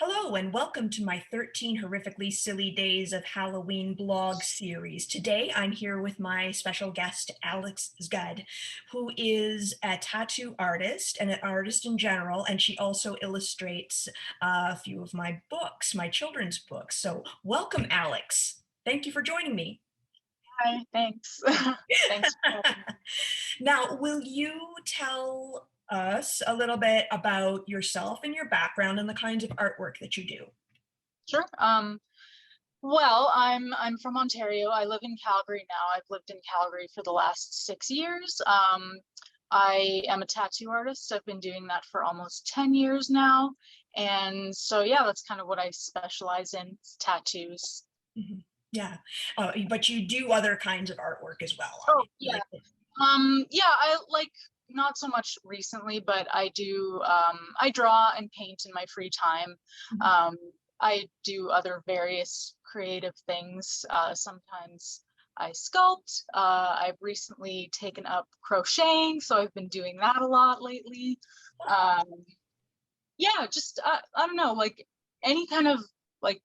Hello, and welcome to my 13 Horrifically Silly Days of Halloween blog series. Today, I'm here with my special guest, Alex Zgud, who is a tattoo artist and an artist in general, and she also illustrates a few of my books, my children's books. So, welcome, Alex. Thank you for joining me. Hi, thanks. Thanks for having me. Now, will you tell us a little bit about yourself and your background and the kinds of artwork that you do? Sure. Well, I'm from Ontario. I live in Calgary now. I've lived in Calgary for the last 6 years. I am a tattoo artist. I've been doing that for almost 10 years now. And so, yeah, that's kind of what I specialize in, is tattoos. Mhm. Yeah, but you do other kinds of artwork as well, Oh, obviously, yeah. like Yeah, I like not so much recently, but I do I draw and paint in my free time. Mhm. Um I do other various creative things. Sometimes I sculpt. I've recently taken up crocheting, so I've been doing that a lot lately. Um yeah, just I don't know, like any kind of like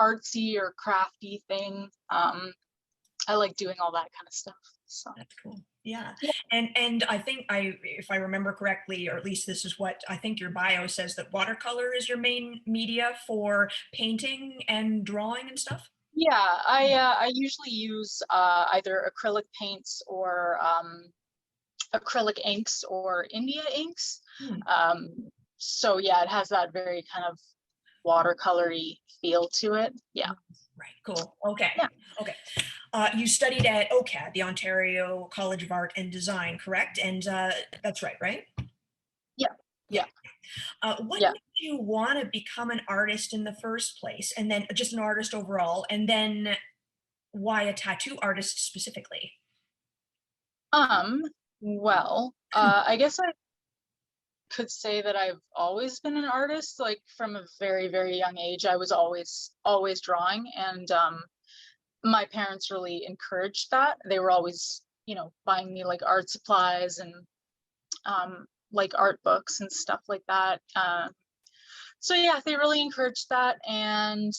artsy or crafty thing. I like doing all that kind of stuff. So That's cool. Yeah, yeah. and I think if I remember correctly, or at least this is what I think your bio says, that watercolor is your main media for painting and drawing and stuff? Yeah, I usually use either acrylic paints or acrylic inks or India inks. Hmm. So yeah, it has that very kind of watercolory feel to it. Yeah, Right, cool. Okay, yeah, okay. You studied at OCAD, the Ontario College of Art and Design, correct? And that's right, right? yeah, Yeah. yeah, What yeah. made you want to become an artist in the first place, and then just an artist overall, and then why a tattoo artist specifically? Um, well, I guess I could say that I've always been an artist. Like from a very, very young age, I was always drawing, and my parents really encouraged that. They were always, buying me like art supplies and like art books and stuff like that. So yeah, they really encouraged that, and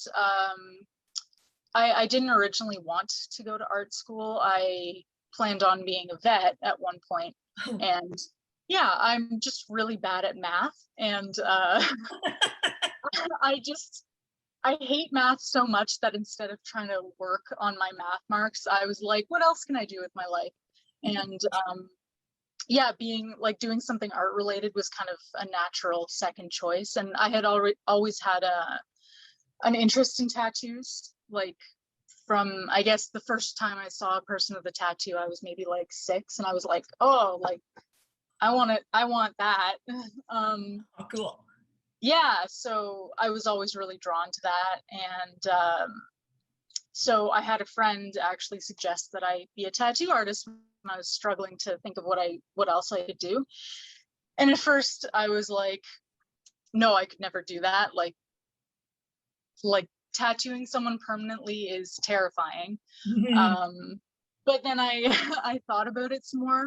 I didn't originally want to go to art school. I planned on being a vet at one point, and yeah, I'm just really bad at math, and I just I hate math so much that instead of trying to work on my math marks, I was like, what else can I do with my life? And yeah, being like doing something art related was kind of a natural second choice. And I had already always had an interest in tattoos. Like from I guess the first time I saw a person with a tattoo, I was maybe like 6, and I was like, oh, like I want that. um Oh, cool. yeah, so I was always really drawn to that, and so I had a friend actually suggest that I be a tattoo artist when I was struggling to think of what else I could do. And at first I was like, no, I could never do that. Like tattooing someone permanently is terrifying. Um, but then I I thought about it some more.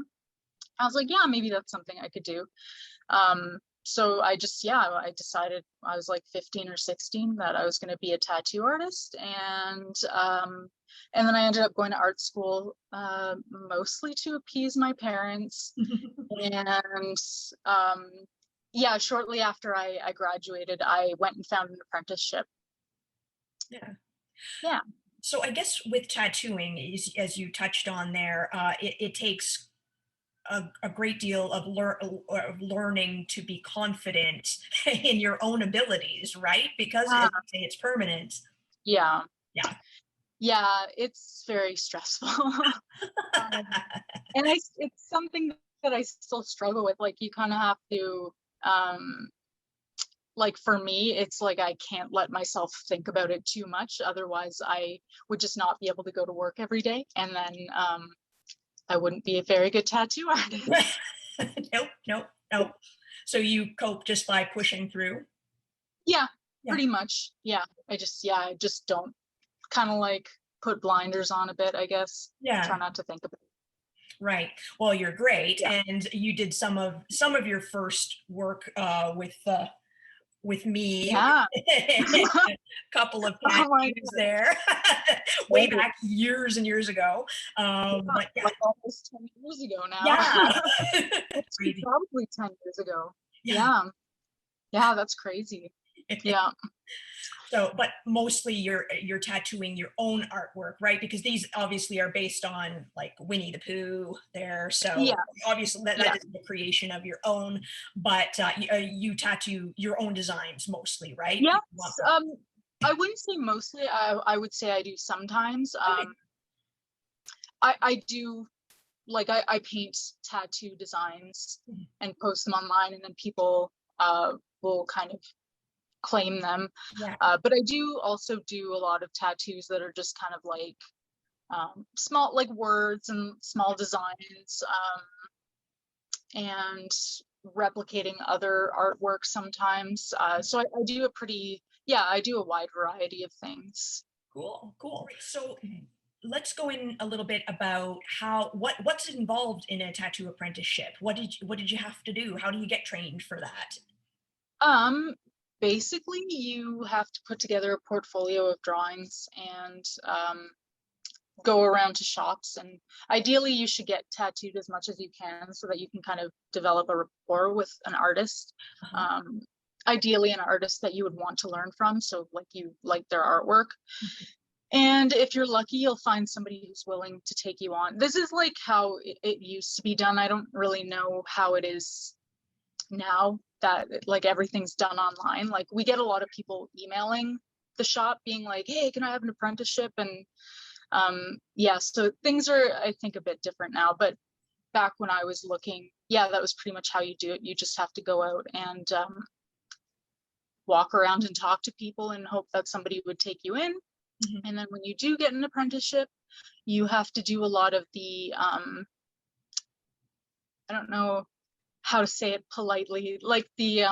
I was like, yeah, maybe that's something I could do. So I decided I was like 15 or 16 that I was going to be a tattoo artist, and then I ended up going to art school, mostly to appease my parents. And um, yeah, shortly after I graduated, I went and found an apprenticeship. Yeah. Yeah. So I guess with tattooing, as you touched on there, it takes a great deal of learning to be confident in your own abilities, right? Because as Ah, you say, it's permanent. yeah. Yeah. Yeah, it's very stressful. And it's something that I still struggle with. Like you kind of have to, um, like for me, it's like I can't let myself think about it too much. Otherwise, I would just not be able to go to work every day, and then I wouldn't be a very good tattoo artist. Nope, nope, nope. So you cope just by pushing through? Yeah, Yeah. pretty much. Yeah, I just don't kind of like put blinders on a bit, I guess. Try Yeah. not to think about it. Right. Well, you're great, Yeah. and you did some of your first work with with me. Yeah. A couple of Oh my tattoos there, way God. back years and years ago. Yeah, But yeah, like almost 10 years ago now. yeah. Actually, Crazy. probably 10 years ago. Yeah. Yeah. Yeah, that's crazy. Yeah. So, but mostly you're tattooing your own artwork, right? Because these obviously are based on like Winnie the Pooh there. So Yes. obviously that Yeah. is the creation of your own, but you tattoo your own designs mostly, right? Yes. You want I wouldn't say mostly. I would say I do sometimes. okay. I do like I paint tattoo designs Mhm. and post them online, and then people will kind of claim them. Yeah. But I do also do a lot of tattoos that are just kind of like small, like words and small designs, and replicating other artwork sometimes. So I do a pretty, yeah, I do a wide variety of things. Cool, cool. So let's go in a little bit about how what's involved in a tattoo apprenticeship. What did you have to do? How do you get trained for that? Um, Basically, you have to put together a portfolio of drawings and go around to shops. And ideally, you should get tattooed as much as you can so that you can kind of develop a rapport with an artist. Uh-huh. Um, Ideally, an artist that you would want to learn from. So, like, you like their artwork. And if you're lucky, you'll find somebody who's willing to take you on. This is like how it used to be done. I don't really know how it is now that like everything's done online. Like we get a lot of people emailing the shop being like, hey, can I have an apprenticeship? And yeah, so things are, I think, a bit different now. But back when I was looking, yeah, that was pretty much how you do it. You just have to go out and walk around and talk to people and hope that somebody would take you in. Mhm. And then when you do get an apprenticeship, you have to do a lot of the I don't know how to say it politely, like the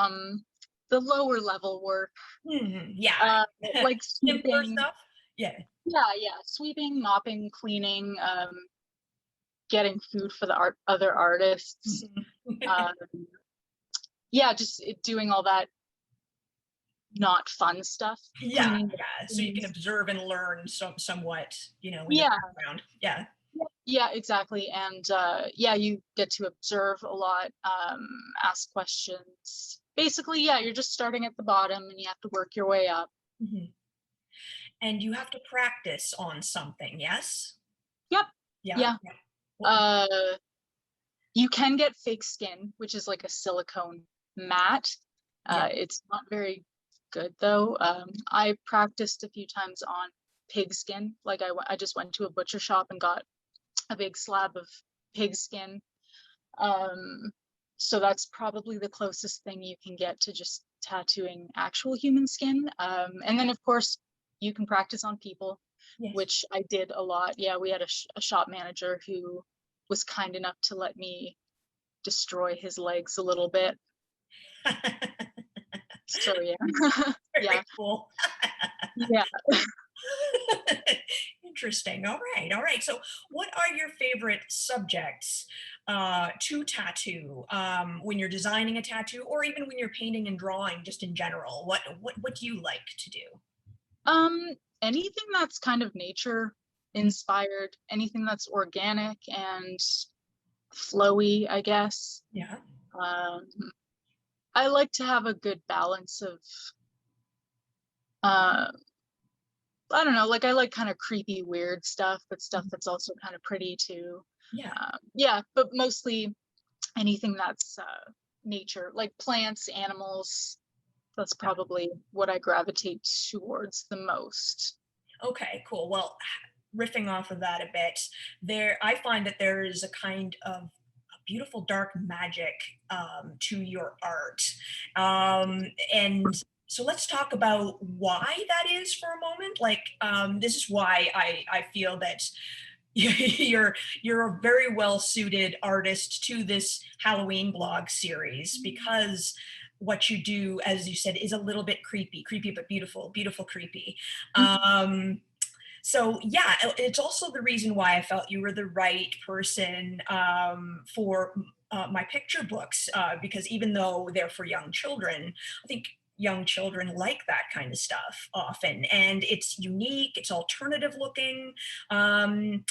lower level work, Yeah. like Simpler sweeping. stuff. Yeah. Yeah, yeah, sweeping, mopping, cleaning, getting food for the other artists. Mhm. Um, yeah, just doing all that not fun stuff, Yeah, cleaning the yeah. So you can things. observe and learn somewhat, in the Yeah, background. Yeah. yeah, exactly. And yeah, you get to observe a lot, ask questions. Basically, yeah, you're just starting at the bottom and you have to work your way up. Mhm. And you have to practice on something, yes? Yep. Yeah. Yeah. Yeah. Well, Uh, you can get fake skin, which is like a silicone mat. yeah. It's not very good though. I practiced a few times on pig skin. Like I just went to a butcher shop and got a big slab of pig skin. Um, so that's probably the closest thing you can get to just tattooing actual human skin. And then of course you can practice on people, Yes. which I did a lot. Yeah, we had a shop manager who was kind enough to let me destroy his legs a little bit. So yeah, Very yeah, cool. yeah. Interesting. All right. All right. So, what are your favorite subjects to tattoo when you're designing a tattoo, or even when you're painting and drawing, just in general? What do you like to do? Um, Anything that's kind of nature Mhm. inspired, anything that's organic and flowy, I guess. Yeah. Um, I like to have a good balance of uh I don't know, like I like kind of creepy, weird stuff, but stuff Mhm. that's also kind of pretty too. Yeah. Yeah, but mostly anything that's nature, like plants, animals. That's Yeah. probably what I gravitate towards the most. Okay. Cool. Well, riffing off of that a bit, I find that there is a kind of a beautiful dark magic to your art, and so let's talk about why that is for a moment. Like, this is why I feel that you're a very well suited artist to this Halloween blog series because what you do, as you said, is a little bit creepy but beautiful, beautiful creepy. Um, so yeah, it's also the reason why I felt you were the right person for my picture books, because even though they're for young children, I think young children like that kind of stuff often, and it's unique, it's alternative looking, um,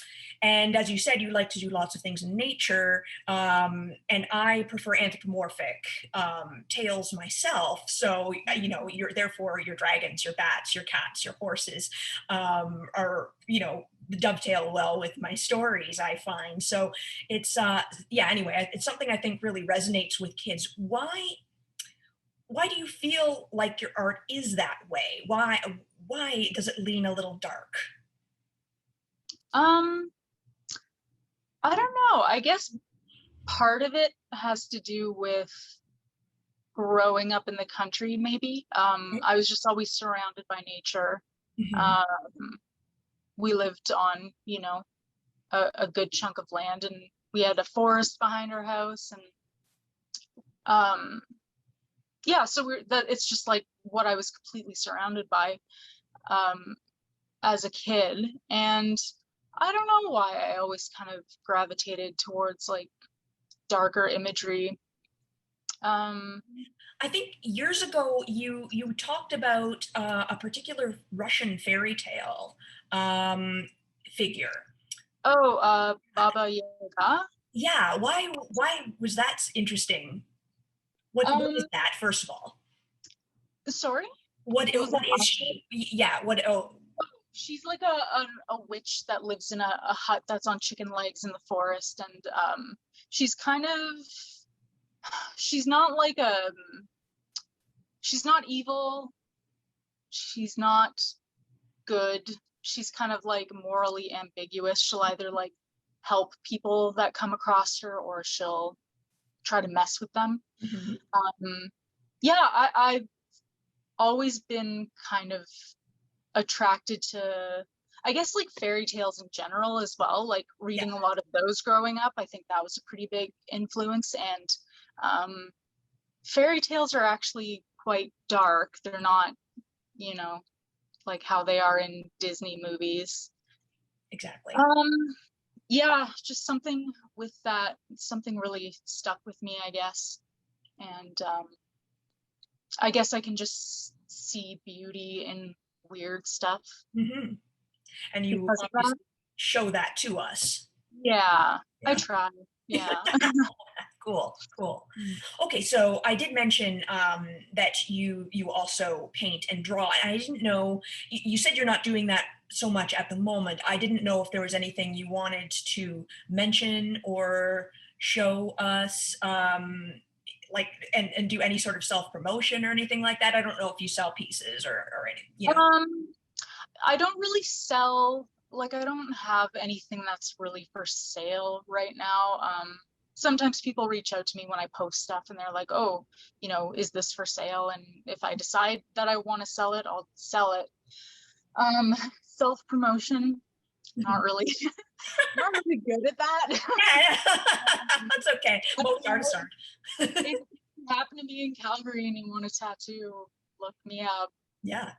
and as you said, you like to do lots of things in nature, and I prefer anthropomorphic tales myself. So you're therefore your dragons, your bats, your cats, your horses are dovetail well with my stories, I find. So it's yeah, anyway, it's something I think really resonates with kids. Why do you feel like your art is that way? Why does it lean a little dark? Um, I don't know. I guess part of it has to do with growing up in the country, maybe. I was just always surrounded by nature. Mhm. Um, we lived on, a good chunk of land, and we had a forest behind our house, and um, yeah, so it's just like what I was completely surrounded by um, as a kid, and I don't know why I always kind of gravitated towards like darker imagery. Um, I think years ago you talked about a particular Russian fairy tale figure. Baba Yaga. Yeah, why was that interesting? What is Um, that, first of all? Sorry, What it was what the is she? Yeah, what oh she's like a witch that lives in a hut that's on chicken legs in the forest, and she's kind of she's not like she's not evil, she's not good, she's kind of like morally ambiguous. She'll either like help people that come across her, or she'll try to mess with them. mhm, Yeah, I've always been kind of attracted to, I guess, like fairy tales in general as well, like yeah. reading a lot of those growing up. I think that was a pretty big influence. And um, fairy tales are actually quite dark. They're not, you know, like how they are in Disney movies. Exactly. Um, yeah, just something with that, something really stuck with me, I guess. And I guess I can just see beauty in weird stuff Hmm. And you because of that. obviously show that to us. Yeah, I Yeah. try. Yeah. Cool, cool. Okay, so I did mention that you also paint and draw, and I didn't know. You said you're not doing that so much at the moment. I didn't know if there was anything you wanted to mention or show us, like, and do any sort of self promotion or anything like that. I don't know if you sell pieces or any. Um, I don't really sell, like, I don't have anything that's really for sale right now. Sometimes people reach out to me when I post stuff and they're like, oh, is this for sale? And if I decide that I want to sell it, I'll sell it. Um, Self-promotion, not Mhm. really, not really good at that. Yeah, that's okay. I Most don't know. artists aren't. If you happen to be in Calgary and you want a tattoo, look me up. Yeah.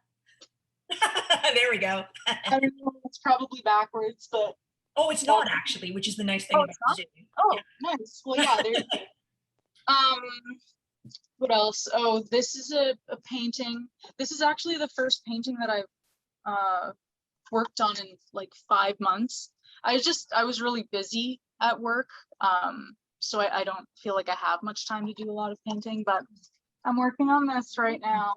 There we go. I don't know, it's probably backwards, but Oh, it's that's, not actually, which is the nice thing oh, about it's not? Zoom. Yeah. Oh, nice. Well, yeah, there you go. Um, what else? Oh, this is a painting. This is actually the first painting that I've worked on in like 5 months. I was really busy at work. So I don't feel like I have much time to do a lot of painting, but I'm working on this right now.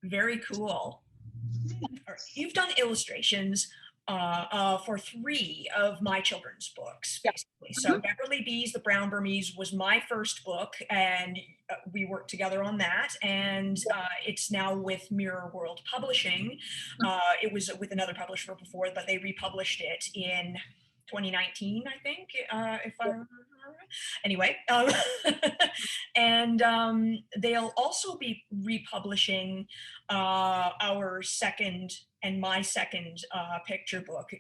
Very cool. You've done illustrations for three of my children's books, Yeah. basically. So Mhm. Beverly Bees, the Brown Burmese was my first book, and we worked together on that. And it's now with Mirror World Publishing. It was with another publisher before, but they republished it in 2019, I think, if I remember. Anyway, and they'll also be republishing our second and my second picture book,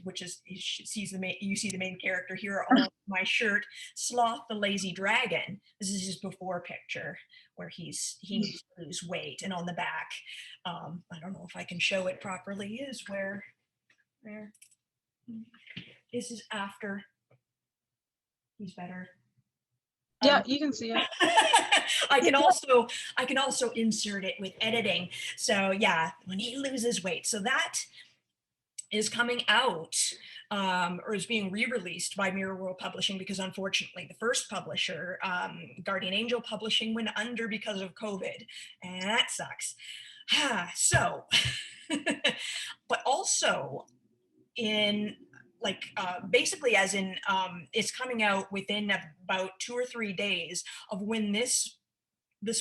which is you see the main character here on my shirt, Sloth the Lazy Dragon. This is his before picture where he needs to lose weight, and on the back, I don't know if I can show it properly. Is where this is after he's better. Yeah, you can see it. I can also I can also insert it with editing. So yeah, when he loses weight. So that is coming out, or is being re-released by Mirror World Publishing, because unfortunately the first publisher, Guardian Angel Publishing, went under because of COVID, and that sucks. So, but also in basically as in it's coming out within about 2 or 3 days of when this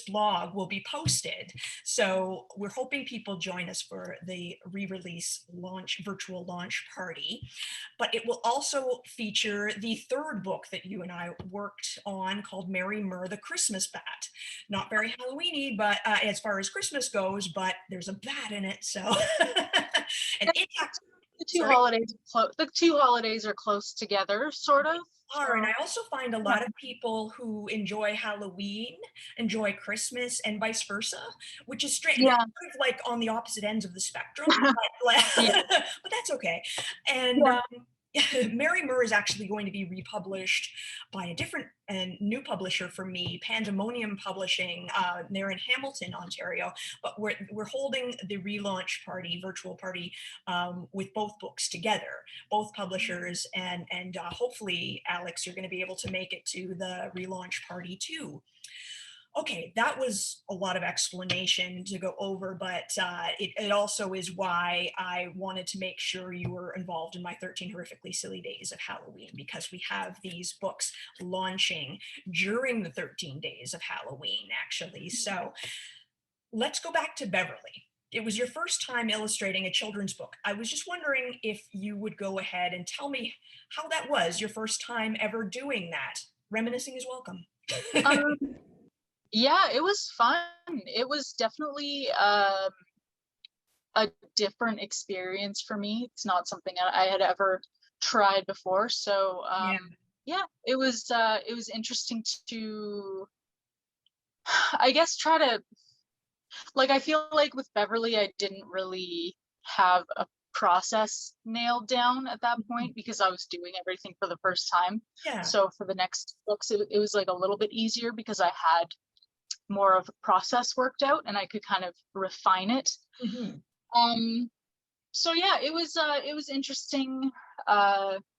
blog will be posted. So we're hoping people join us for the re-release launch, virtual launch party. But it will also feature the third book that you and I worked on, called Myrrh, the Christmas Bat. Not very Halloweeny, but as far as Christmas goes, but there's a bat in it. So, and it, The two sorry. holidays, the two holidays are close together, sort of. Are, and I also find a Yeah. lot of people who enjoy Halloween enjoy Christmas, and vice versa, which is strange. They're Yeah. sort of like on the opposite ends of the spectrum, Yeah. but that's okay. And Yeah. Myrrh is actually going to be republished by a different and new publisher for me, Pandamonium Publishing. They're in Hamilton, Ontario, but we're holding the relaunch party, virtual party, with both books together, both publishers, and hopefully, Alex, you're going to be able to make it to the relaunch party too. Okay, that was a lot of explanation to go over, but it also is why I wanted to make sure you were involved in my 13 Horrifically Silly Days of Halloween, because we have these books launching during the 13 days of Halloween, actually. So let's go back to Beverly. It was your first time illustrating a children's book. I was just wondering if you would go ahead and tell me how that was, your first time ever doing that. Reminiscing is welcome. Um, yeah, it was fun. It was definitely a different experience for me. It's not something I had ever tried before. So Yeah. yeah, it was interesting to, I guess, try to, like, I feel like with Beverly, I didn't really have a process nailed down at that point because I was doing everything for the first time. Yeah. So for the next books, it was like a little bit easier because I had more of a process worked out and I could kind of refine it. Mhm. So yeah, it was interesting.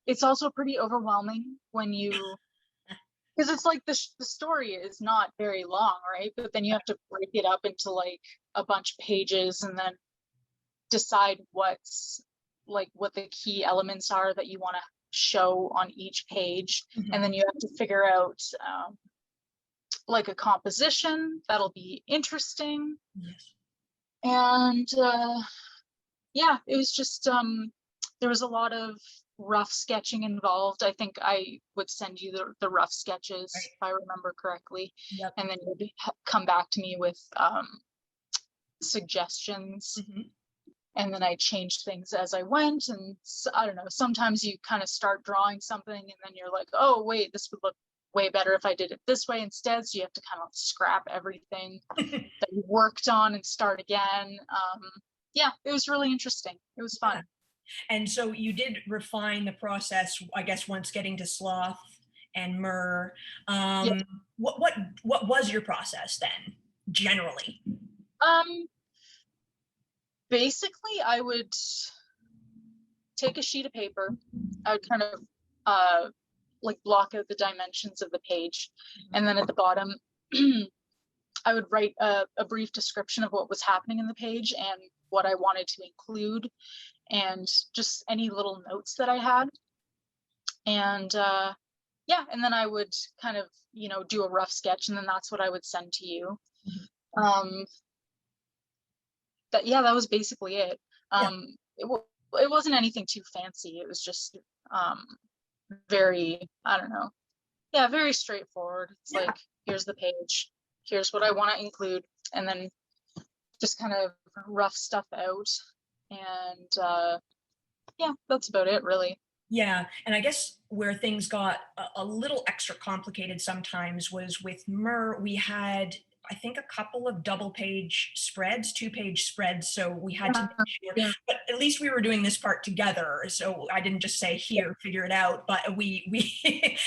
It's also pretty overwhelming when you, because it's like the story is not very long, right? But then you have to break it up into like a bunch of pages and then decide what's like what the key elements are that you want to show on each page. Mhm. And then you have to figure out like a composition that'll be interesting. Yes. And yeah, it was just there was a lot of rough sketching involved. I think I would send you the rough sketches, Right. if I remember correctly. Yep. And then you'd come back to me with suggestions. Mhm. And then I changed things as I went. And I don't know, sometimes you kind of start drawing something and then you're like, oh wait, this would look way better if I did it this way instead. So you have to kind of scrap everything that you worked on and start again. Yeah, it was really interesting. It was fun. And so you did refine the process, I guess, once getting to Sloth and Myrrh. Yeah. What was your process then, generally? Basically, I would take a sheet of paper. I would kind of like block out the dimensions of the page, and then at the bottom, I would write a brief description of what was happening in the page and what I wanted to include, and just any little notes that I had. And yeah, and then I would kind of, you know, do a rough sketch, and then that's what I would send to you. Yeah, that was basically it. Yeah. It wasn't anything too fancy. It was just very, I don't know. Yeah, very straightforward. It's Yeah. like, here's the page, here's what I want to include, and then just kind of rough stuff out. And yeah, that's about it, really. Yeah, and I guess where things got a little extra complicated sometimes was with Myrrh. We had, I think, a couple of double page spreads, 2-page spreads. So we had to make sure, Yeah. but at least we were doing this part together. So I didn't just say, here, figure it out. But we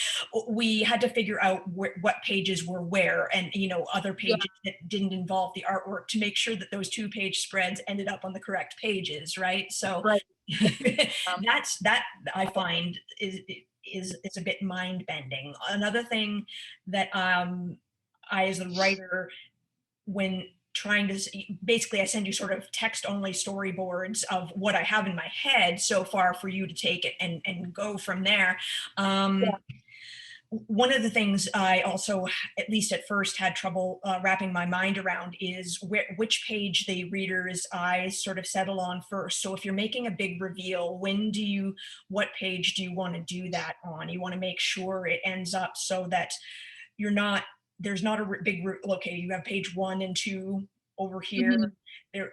we had to figure out what pages were where, and other Yeah, pages that didn't involve the artwork, to make sure that those 2-page spreads ended up on the correct pages, right? So right. that I find is a bit mind bending. Another thing that I, as a writer, when trying to basically, I send you sort of text only storyboards of what I have in my head so far for you to take it and go from there. Yeah, One of the things I also, at least at first, had trouble wrapping my mind around is which page the reader's eyes sort of settle on first. So if you're making a big reveal, what page do you want to do that on? You want to make sure it ends up so that you're not, there's not a big, okay, you have page 1 and 2 over here. mhm,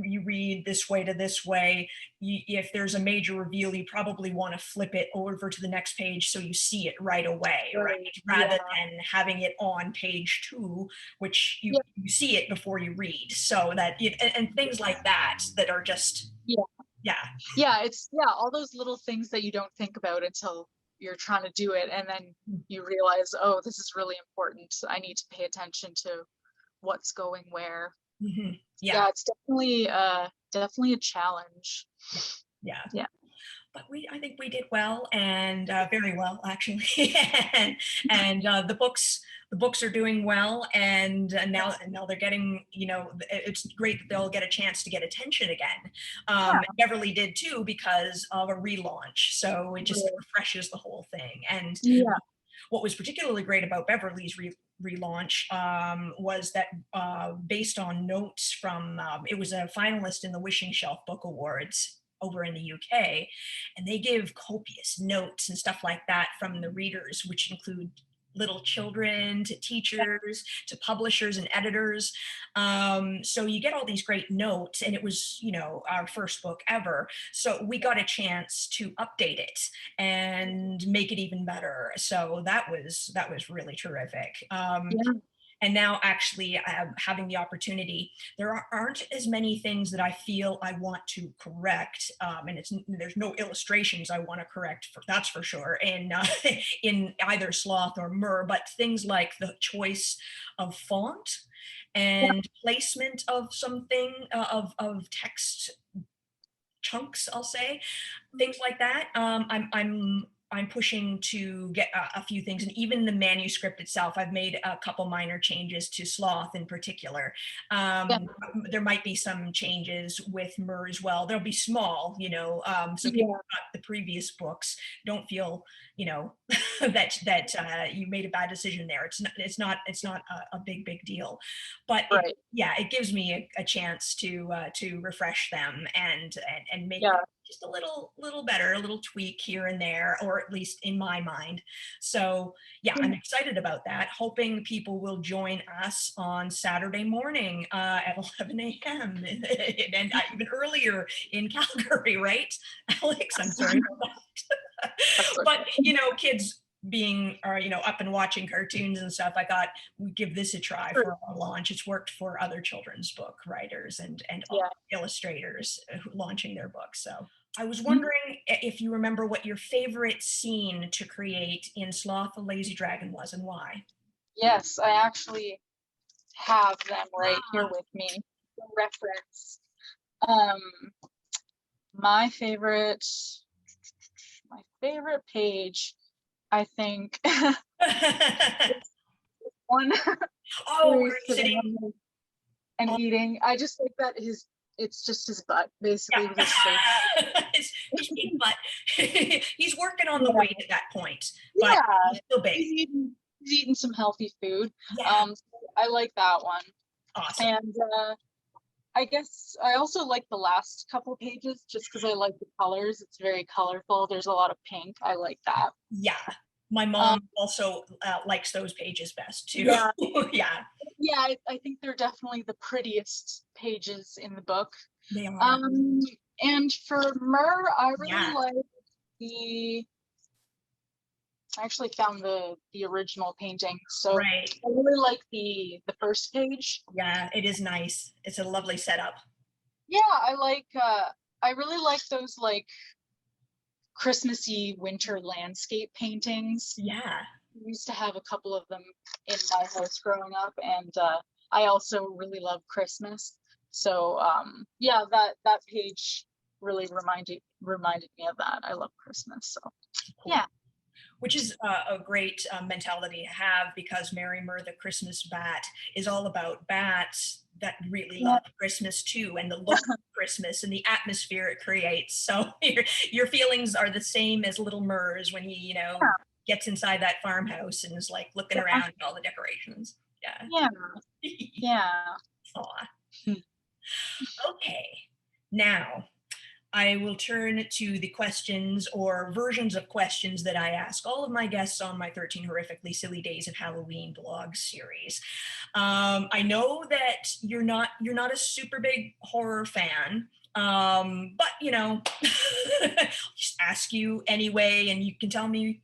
You read this way to this way. If there's a major reveal, you probably want to flip it over to the next page so you see it right away, right? right. Rather Yeah, than having it on page 2, which yeah, you see it before you read. So that, and things like that that are just, yeah. yeah. Yeah, it's yeah, all those little things that you don't think about until you're trying to do it, and then you realize, oh, this is really important. I need to pay attention to what's going where. Mhm. Yeah, Yeah, it's definitely a challenge. yeah, yeah. Yeah. But I think we did well, and very well actually. And the books are doing well, and now they're getting, it's great that they'll get a chance to get attention again. Yeah. Beverly did too, because of a relaunch, so it just Right. refreshes the whole thing. And Yeah. what was particularly great about Beverly's relaunch was that, based on notes from, it was a finalist in the Wishing Shelf Book Awards over in the UK, and they give copious notes and stuff like that from the readers, which include little children to teachers to publishers and editors. So you get all these great notes, and it was, our first book ever. So we got a chance to update it and make it even better. So that was really terrific. Yeah. And now, actually, having the opportunity, there aren't as many things that I feel I want to correct, and there's no illustrations I want to correct, that's for sure, in in either Sloth or Myrrh, but things like the choice of font Yeah. and placement of something, of text chunks, I'll say, things like that. I'm pushing to get a few things, and even the manuscript itself. I've made a couple minor changes to Sloth in particular. Yeah. There might be some changes with Myrrh as well. They'll be small, so people Yeah. who got the previous books don't feel, that you made a bad decision there. It's not a big deal, but Right. yeah, it gives me a chance to refresh them and make Yeah. them just a little better, a little tweak here and there, or at least in my mind. So yeah, Yeah. I'm excited about that, hoping people will join us on Saturday morning at 11 a.m. and even earlier in Calgary, right? Alex, I'm sorry about that. That's But okay. kids being, or up and watching cartoons and stuff, I thought we'd give this a try Sure. for our launch. It's worked for other children's book writers and Yeah. illustrators launching their books. So I was Mhm. wondering if you remember what your favorite scene to create in Sloth the Lazy Dragon was, and why. Yes, I actually have them right here Ah, with me for reference. Um, my favorite, my favorite page, I think, one oh, where where he's he's sitting sitting. on and Oh, eating. I just like that it's just his butt basically with yeah. his face. his big butt. He's working on the Yeah, weight at that point, but yeah. he's still big. He's eating some healthy food. Yeah, So I like that one. awesome. And I guess I also like the last couple pages just because I like the colors. It's very colorful. There's a lot of pink. I like that. Yeah. My Um, mom also likes those pages best too. yeah, Yeah, yeah, I think they're definitely the prettiest pages in the book. they are. Um, and for Myrrh, I really Yeah, like the. I actually found the original painting, so right. I really like the first page. Yeah, it is nice. It's a lovely setup. Yeah, I really like those like Christmassy winter landscape paintings. Yeah. We used to have a couple of them in my house growing up, and I also really love Christmas. So yeah, that page really reminded me of that. I love Christmas. So Cool. yeah. Which is a great mentality to have, because Mary Myrrh, the Christmas bat, is all about bats that really Yeah. love Christmas too, and the look of Christmas and the atmosphere it creates. So your feelings are the same as little Myrrh's when he, gets inside that farmhouse and is like looking Yeah. around at all the decorations. Yeah. Yeah. Yeah. Aw. Hmm. Okay. Now, I will turn to the questions or versions of questions that I ask all of my guests on my 13 Horrifically Silly Days of Halloween blog series. I know that you're not a super big horror fan, but just ask you anyway, and you can tell me,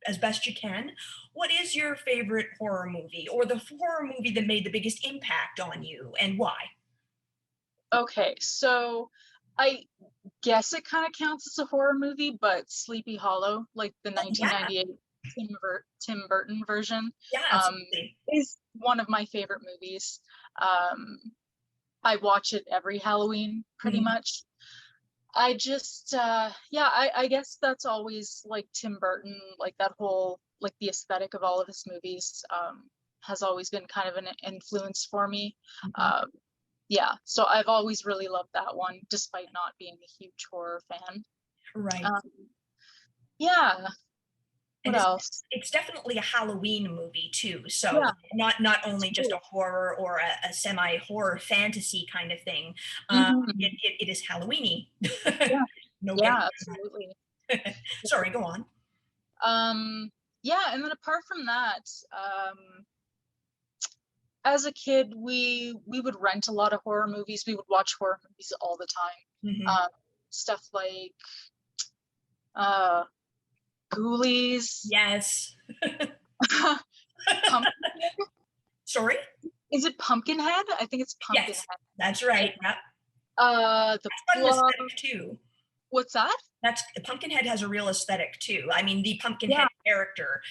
as best you can. What is your favorite horror movie, or the horror movie that made the biggest impact on you, and why? Okay, so I guess it kind of counts as a horror movie, but Sleepy Hollow, like the Oh, yeah, 1998 Tim Burton version, yeah, um, absolutely. is one of my favorite movies. Um, I watch it every Halloween pretty Mhm. much. I just, yeah, I guess that's always like Tim Burton, like that whole, like the aesthetic of all of his movies, has always been kind of an influence for me. Mhm. Um, yeah, so I've always really loved that one, despite not being a huge horror fan. Right. Um, yeah, And what else? it's definitely a Halloween movie too. So Yeah, not it's only just true. a horror or a semi horror fantasy kind of thing. Hmm. It is Halloweeny. Yeah, No getting yeah, around absolutely. that. Sorry, go on. Yeah, and then apart from that, as a kid, we would rent a lot of horror movies. We would watch horror movies all the time. Hmm. Stuff like uh, Ghoulies, Yes. Pumpkin. Sorry. Is it Pumpkinhead? I think it's Yes, Pumpkinhead. that's right. Yep. The That's got an Blob. aesthetic too. What's that? That's Pumpkinhead has a real aesthetic too. I mean, the Yeah, Pumpkinhead character,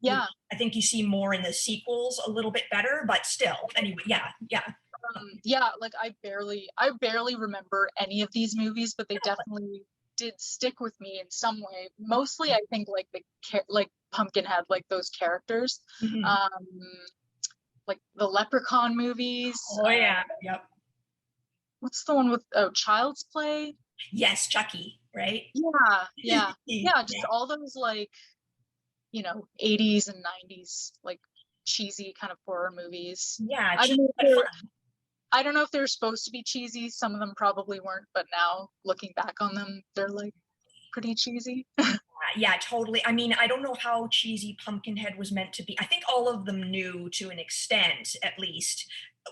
which yeah. I think you see more in the sequels a little bit better, but still. Anyway, yeah, yeah. Yeah, like I barely remember any of these movies, but they definitely did stick with me in some way. Mostly, I think like like Pumpkinhead, like those characters, Mhm. um, like the Leprechaun movies. Oh yeah, yep. What's the one with Child's Play? Yes, Chucky, right? Yeah, yeah, yeah. Just Yeah, all those like 80s and 90s like cheesy kind of horror movies. yeah, I don't cheap know if but they're fun. I don't know if they're supposed to be cheesy. Some of them probably weren't, but now looking back on them, they're like pretty cheesy. Yeah, totally. I mean, I don't know how cheesy Pumpkinhead was meant to be. I think all of them knew to an extent, at least,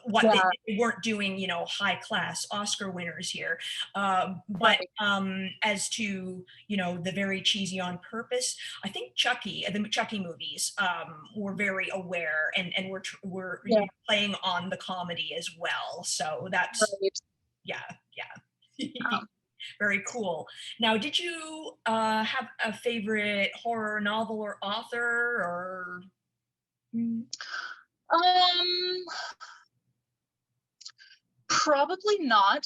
what Yeah, they weren't doing, high class Oscar winners here. But right. as to, the very cheesy on purpose, I think the Chucky movies were very aware, and were Yeah, playing on the comedy as well. So that's, right. yeah, yeah. Um, Very cool. Now, did you have a favorite horror novel or author or? Mm. um, Probably not.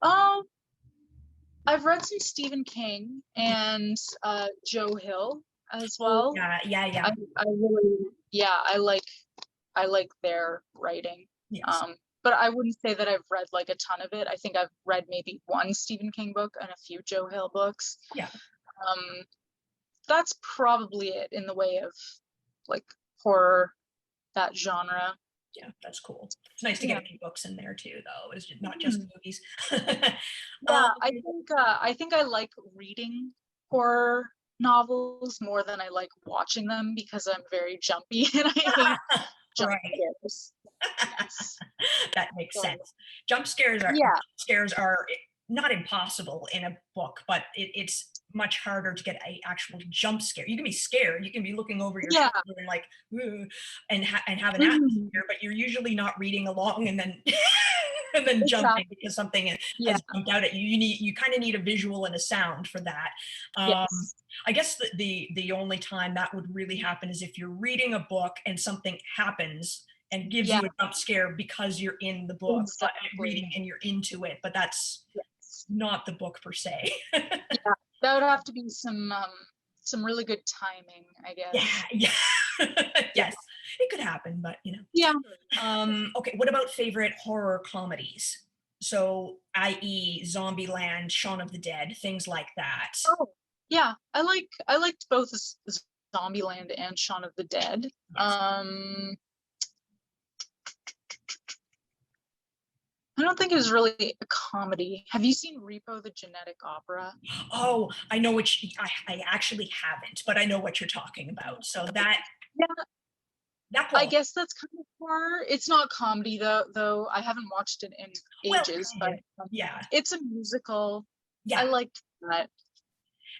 Um I've read some Stephen King and Joe Hill as Oh, well. yeah, yeah, yeah. I really, yeah, I like their writing. Yes. Um, but I wouldn't say that I've read like a ton of it. I think I've read maybe one Stephen King book and a few Joe Hill books. Yeah. Um, that's probably it in the way of like horror, that genre. Yeah, that's cool. It's nice to get Yeah. a few books in there too, though. It's not just Mhm. movies. Yeah, um, I think I like reading horror novels more than I like watching them because I'm very jumpy and I hate jump right. scares. Yes. That makes So, sense. Jump yeah. scares are not impossible in a book, but it's much harder to get a actual jump scare. You can be scared, you can be looking over your Yeah. shoulder and like, "Ugh," and have an Mhm. atmosphere, but you're usually not reading along, and then and then jumping Exactly. because something Yeah. has jumped out at you. You kind of need a visual and a sound for that. Yes. I guess the only time that would really happen is if you're reading a book and something happens and gives Yeah. you a jump scare because you're in the book, Exactly. reading and you're into it, but that's Yes. not the book per se. Yeah. That would have to be some really good timing, I Yeah, guess. yeah. Yeah. Yes, it could happen, but you know. Yeah. Okay, what about favorite horror comedies? So, i.e., Zombieland, Shaun of the Dead, things like that. Oh, yeah. I liked both Zombieland and Shaun of the Dead. Yes. I don't think it was really a comedy. Have you seen Repo the Genetic Opera? Oh, I know what I actually haven't, but I know what you're talking about. So that Yeah, that I qualifies. guess that's kind of horror. It's not comedy though. I haven't watched it in Well, ages, kind but of. Yeah. it's a musical. I Yeah. liked that.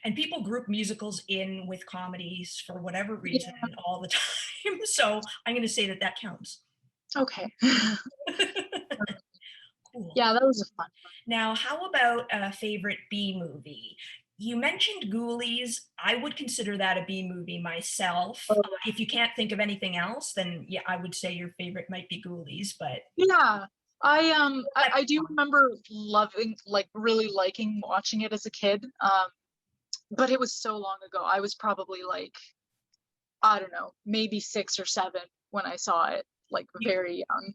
And people group musicals in with comedies for whatever reason Yeah. all the time. So I'm going to say that that counts. Okay. Cool. Yeah, that was a fun one. Now, how about a favorite B movie? You mentioned Ghoulies. I would consider that a B movie myself. Oh, If you can't think of anything else, then yeah, I would say your favorite might be Ghoulies, but yeah. I that's do fine. remember loving, like really liking watching it as a kid. But it was so long ago. I was probably like, I don't know, maybe 6 or 7 when I saw it, like You, very young.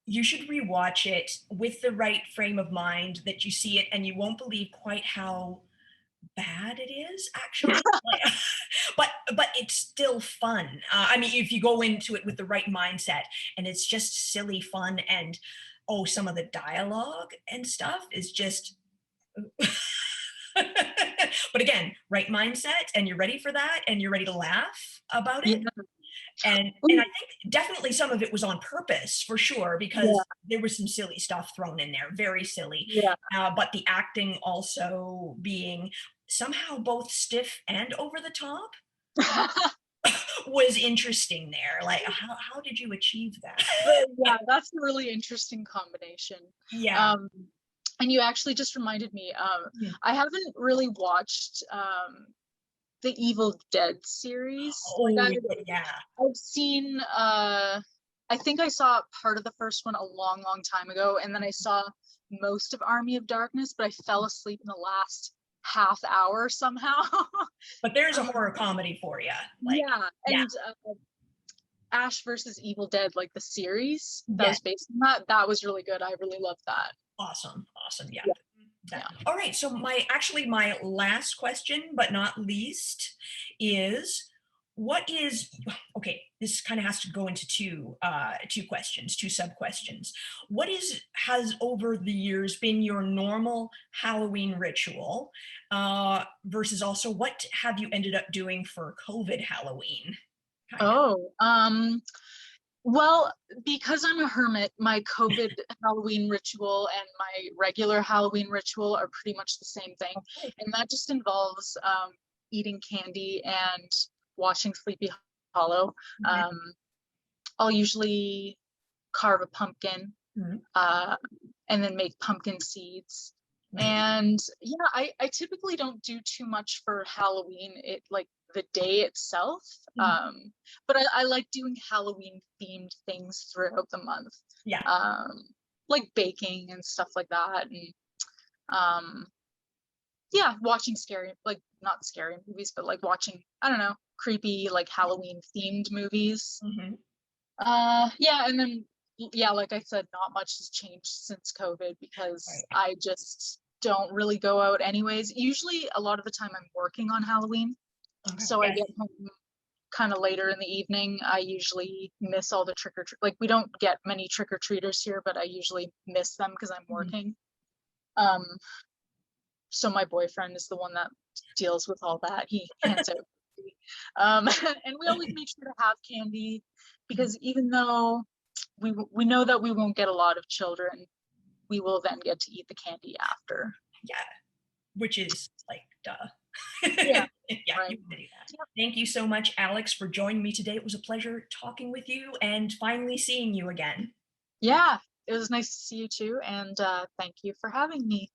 you should rewatch it with the right frame of mind that you see it, and you won't believe quite how bad it is actually. Like, but it's still fun. I mean, if you go into it with the right mindset, and it's just silly fun, and oh, some of the dialogue and stuff is just but again, right mindset, and you're ready for that, and you're ready to laugh about Yeah. it. And I Ooh, think definitely some of it was on purpose for sure, because yeah. there was some silly stuff thrown in there, very silly. Yeah. But the acting also being somehow both stiff and over the top was interesting there. Like, how did you achieve that? But yeah, that's a really interesting combination. Yeah. Um, and you actually just reminded me, Mhm. I haven't really watched the Evil Dead series. Like Oh, yeah. I've seen I think I saw part of the first one a long, long time ago, and then I saw most of Army of Darkness, but I fell asleep in the last half hour somehow. But there's a um, horror comedy for you. Like, yeah, yeah. and Ash versus Evil Dead, like the series that Yes. was based on that, that was really good. I really loved that. Awesome. Awesome. Yeah. Yeah, That. yeah. All right. So my last question, but not least, is what is okay, this kind of has to go into two questions, two sub questions. What is has over the years been your normal Halloween ritual? Versus also what have you ended up doing for COVID Halloween? Kind of. Oh, well, because I'm a hermit, my COVID Halloween ritual and my regular Halloween ritual are pretty much the same thing. Okay. And that just involves eating candy and watching Sleepy Hollow. Mhm, Um, I'll usually carve a pumpkin mhm, uh, and then make pumpkin seeds. mhm, And yeah, I typically don't do too much for Halloween, it like the day itself. mhm. But I like doing Halloween themed things throughout the month. Yeah. Um, like baking and stuff like that. And um, yeah, watching scary, like not scary movies, but like watching, I don't know, creepy, like Halloween themed movies. Mhm. Yeah, and then yeah, like I said, not much has changed since COVID because Right. I just don't really go out anyways. Usually a lot of the time I'm working on Halloween, Okay. so I Yes. get home kind of later in the evening. I usually miss all the trick or treat. Like we don't get many trick or treaters here, but I usually miss them because I'm Mhm. working. Um, so my boyfriend is the one that deals with all that. He hands out candy. And we always make sure to have candy because even though we know that we won't get a lot of children, we will then get to eat the candy after. Yeah. Which is like duh. Yeah, Yeah, right. you can do that. Thank you so much, Alex, for joining me today. It was a pleasure talking with you and finally seeing you again. Yeah, It was nice to see you too, and thank you for having me.